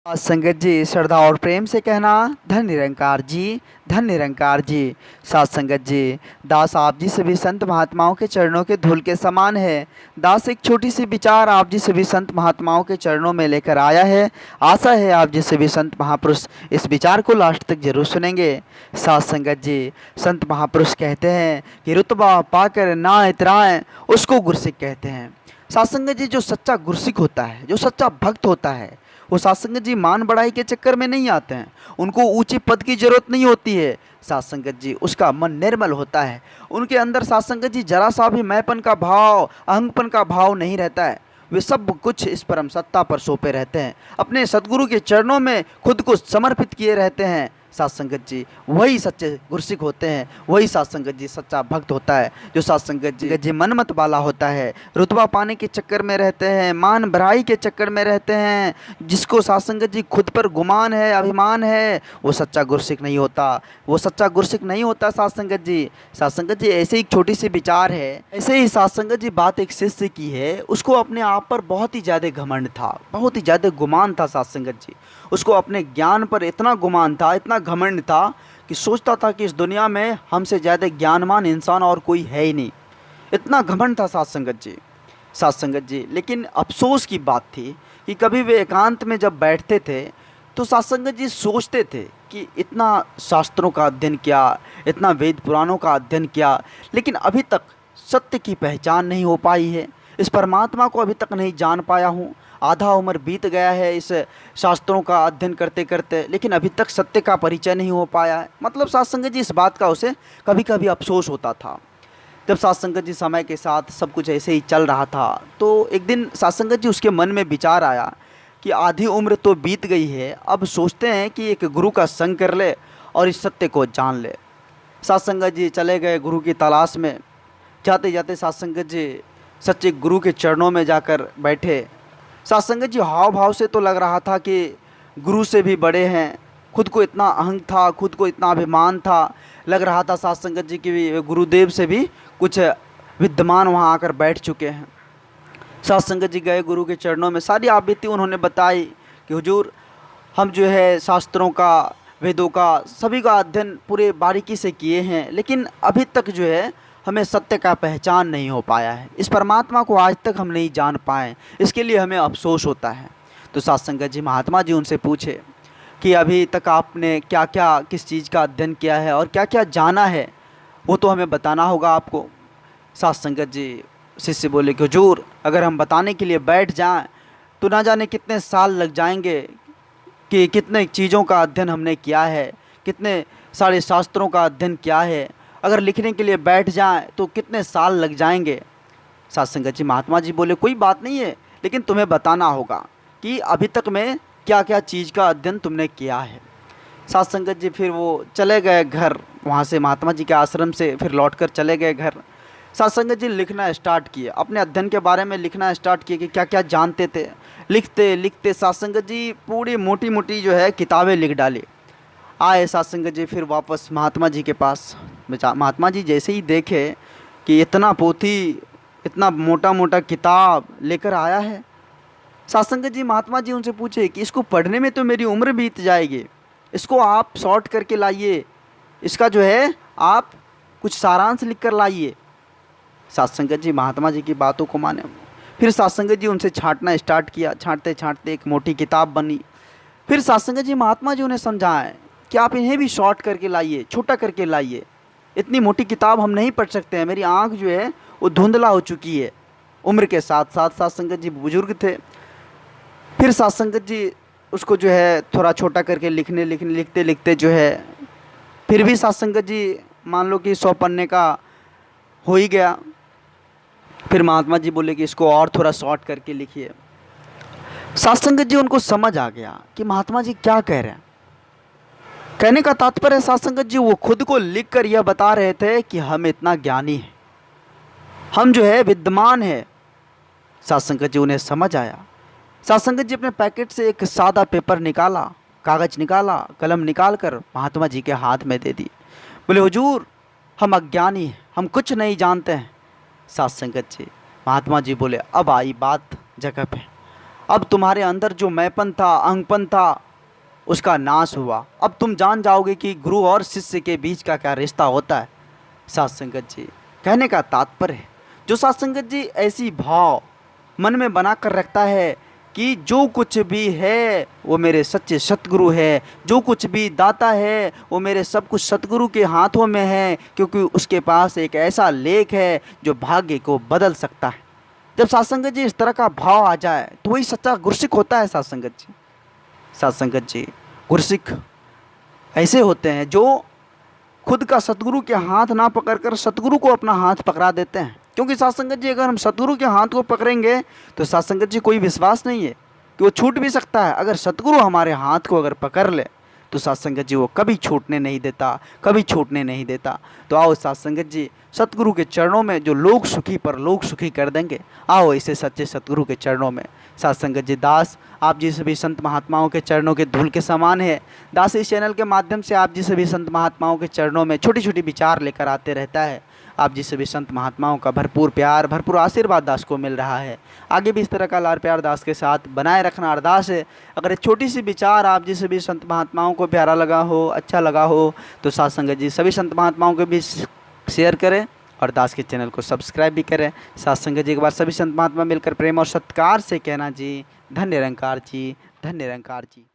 संगत जी श्रद्धा और प्रेम से कहना धन निरंकार जी, धन निरंकार जी। सात संगत जी, दास आप जी सभी संत महात्माओं के चरणों के धूल के समान है। दास एक छोटी सी विचार आप जी सभी संत महात्माओं के चरणों में लेकर आया है। आशा है आप जी सभी संत महापुरुष इस विचार को लास्ट तक जरूर सुनेंगे। सात संगत जी, संत महापुरुष कहते हैं कि रुतबा पाकर ना इतराएं उसको गुरसिक कहते हैं। सात संगत जी, जो सच्चा गुरसिक होता है, जो सच्चा भक्त होता है, वो सत्संगत जी मान बढ़ाई के चक्कर में नहीं आते हैं। उनको ऊंचे पद की जरूरत नहीं होती है। सत्संगत जी, उसका मन निर्मल होता है। उनके अंदर सत्संगत जी जरा सा भी मैंपन का भाव, अहंपन का भाव नहीं रहता है। वे सब कुछ इस परम सत्ता पर सौंपे रहते हैं। अपने सदगुरु के चरणों में खुद को समर्पित किए रहते हैं। सत्संगत जी वही सच्चे गुरसिक होते हैं। वही सत्संगत जी सच्चा भक्त होता है। जो सत्संगत जी मनमत वाला होता है, रुतबा पाने के चक्कर में रहते हैं, मान बढ़ाई के चक्कर में रहते हैं, जिसको सत्संगत जी खुद पर गुमान है, अभिमान है, वो सच्चा गुरसिक नहीं होता। वो सच्चा गुरसिक नहीं होता सत्संगत जी। सत्संगत जी ऐसे ही छोटी सी विचार है। ऐसे ही सत्संगत जी बात एक शिष्य की है। उसको अपने आप पर बहुत ही ज़्यादा घमंड था, बहुत ही ज़्यादा गुमान था सत्संगत जी। उसको अपने ज्ञान पर इतना गुमान था, इतना घमंड था कि सोचता था कि इस दुनिया में हमसे ज़्यादा ज्ञानवान इंसान और कोई है ही नहीं। इतना घमंड था सत्संगत जी, सत्संगत जी। लेकिन अफसोस की बात थी कि कभी वे एकांत में जब बैठते थे तो सत्संगत जी सोचते थे कि इतना शास्त्रों का अध्ययन किया, इतना वेद पुराणों का अध्ययन किया, लेकिन अभी तक सत्य की पहचान नहीं हो पाई है। इस परमात्मा को अभी तक नहीं जान पाया हूँ। आधा उम्र बीत गया है इस शास्त्रों का अध्ययन करते करते, लेकिन अभी तक सत्य का परिचय नहीं हो पाया है। मतलब सत्संगत जी इस बात का उसे कभी कभी अफसोस होता था। जब सत्संगत जी समय के साथ सब कुछ ऐसे ही चल रहा था तो एक दिन सत्संगत जी उसके मन में विचार आया कि आधी उम्र तो बीत गई है, अब सोचते हैं कि एक गुरु का संग कर ले और इस सत्य को जान ले। सत्संगत जी चले गए गुरु की तलाश में। जाते जाते सत्संगत जी सच्चे गुरु के चरणों में जाकर बैठे। सत्संगत जी हाव भाव से तो लग रहा था कि गुरु से भी बड़े हैं। खुद को इतना अहंग था, खुद को इतना अभिमान था। लग रहा था सत्संगत जी कि गुरुदेव से भी कुछ विद्यमान वहाँ आकर बैठ चुके हैं। सत्संगत जी गए गुरु के चरणों में, सारी आप बीती उन्होंने बताई कि हुजूर हम जो है शास्त्रों का, वेदों का, सभी का अध्ययन पूरे बारीकी से किए हैं, लेकिन अभी तक जो है हमें सत्य का पहचान नहीं हो पाया है। इस परमात्मा को आज तक हम नहीं जान पाए, इसके लिए हमें अफसोस होता है। तो सत्संगत जी महात्मा जी उनसे पूछे कि अभी तक आपने क्या क्या, किस चीज़ का अध्ययन किया है और क्या क्या जाना है, वो तो हमें बताना होगा आपको। सत्संगत जी शिष्य बोले कि हुजूर अगर हम बताने के लिए बैठ जाएं तो ना जाने कितने साल लग जाएंगे कि कितने चीज़ों का अध्ययन हमने किया है, कितने सारे शास्त्रों का अध्ययन किया है। अगर लिखने के लिए बैठ जाएं तो कितने साल लग जाएंगे। सत्संगत जी महात्मा जी बोले कोई बात नहीं है, लेकिन तुम्हें बताना होगा कि अभी तक में क्या क्या चीज़ का अध्ययन तुमने किया है। सत्संगत जी फिर वो चले गए घर, वहाँ से महात्मा जी के आश्रम से फिर लौटकर चले गए घर। सत्संगत जी लिखना स्टार्ट किए, अपने अध्ययन के बारे में लिखना स्टार्ट किए कि क्या क्या जानते थे। लिखते लिखते सत्संगत जी पूरी मोटी मोटी जो है किताबें लिख डाली। आए सत्संगत जी फिर वापस महात्मा जी के पास। महात्मा जी जैसे ही देखे कि इतना पोथी, इतना मोटा मोटा किताब लेकर आया है, सत्संगत जी महात्मा जी उनसे पूछे कि इसको पढ़ने में तो मेरी उम्र बीत जाएगी, इसको आप शॉर्ट करके लाइए, इसका जो है आप कुछ सारांश लिख कर लाइए। सत्संगत जी महात्मा जी की बातों को माने। फिर सत्संगत जी उनसे छांटना स्टार्ट किया। छांटते छांटते एक मोटी किताब बनी। फिर सत्संगत जी महात्मा जी उन्हें समझाएं कि आप इन्हें भी शॉर्ट करके लाइए, छोटा करके लाइए, इतनी मोटी किताब हम नहीं पढ़ सकते हैं, मेरी आँख जो है वो धुंधला हो चुकी है। उम्र के साथ साथ सत्संगत जी बुजुर्ग थे। फिर सत्संगत जी उसको जो है थोड़ा छोटा करके लिखते लिखते जो है फिर भी सत्संगत जी मान लो कि 100 पन्ने का हो ही गया। फिर महात्मा जी बोले कि इसको और थोड़ा शॉर्ट करके लिखिए। सत्संगत जी उनको समझ आ गया कि महात्मा जी क्या कह रहे हैं। कहने का तात्पर्य सत्संगत जी वो खुद को लिखकर यह बता रहे थे कि हम इतना ज्ञानी हैं, हम जो है विद्वान है। सत्संगत जी उन्हें समझ आया। सत्संगत जी अपने पैकेट से एक सादा पेपर निकाला, कागज निकाला, कलम निकाल कर महात्मा जी के हाथ में दे दी। बोले हुजूर हम अज्ञानी हैं, हम कुछ नहीं जानते हैं। सत्संगत जी महात्मा जी बोले अब आई बात जगह पे। अब तुम्हारे अंदर जो मैंपन था, अहंपन था, उसका नाश हुआ। अब तुम जान जाओगे कि गुरु और शिष्य के बीच का क्या रिश्ता होता है। साथ संगत जी, कहने का तात्पर्य है, जो साथ संगत जी ऐसी भाव मन में बना कर रखता है कि जो कुछ भी है वो मेरे सच्चे सतगुरु है, जो कुछ भी दाता है वो मेरे सब कुछ सतगुरु के हाथों में है, क्योंकि उसके पास एक ऐसा लेख है जो भाग्य को बदल सकता है। जब साथ संगत जी इस तरह का भाव आ जाए तो वही सच्चा गुरसिक होता है। साथ संगत जी, साथ संगत जी, गुरसिक ऐसे होते हैं जो खुद का सतगुरु के हाथ ना पकड़कर सतगुरु को अपना हाथ पकड़ा देते हैं। क्योंकि साथ संगत जी, अगर हम सतगुरु के हाथ को पकड़ेंगे तो साथ संगत जी कोई विश्वास नहीं है कि वो छूट भी सकता है। अगर सतगुरु हमारे हाथ को अगर पकड़ ले तो साथ संगत जी वो कभी छूटने नहीं देता, कभी छूटने नहीं देता। तो आओ साथ संगत जी, सतगुरु के चरणों में जो लोग सुखी पर लोग सुखी कर देंगे, आओ इसे सच्चे सतगुरु के चरणों में। साथ संगत जी, दास आप जी सभी संत महात्माओं के चरणों के धूल के समान है। दास इस चैनल के माध्यम से आप जी सभी संत महात्माओं के चरणों में छोटी छोटी विचार लेकर आते रहता है। आप जी सभी संत महात्माओं का भरपूर प्यार, भरपूर आशीर्वाद दास को मिल रहा है। आगे भी इस तरह का लाड़ प्यार दास के साथ बनाए रखना अरदास है। अगर एक छोटी सी विचार आप जी सभी संत महात्माओं को प्यारा लगा हो, अच्छा लगा हो, तो साथ संगत जी सभी संत महात्माओं को भी शेयर करें और दास के चैनल को सब्सक्राइब भी करें। साथ संगत जी, एक बार सभी संत महात्मा मिलकर प्रेम और सत्कार से कहना जी, धन्य निरंकार जी, धन्य निरंकार जी।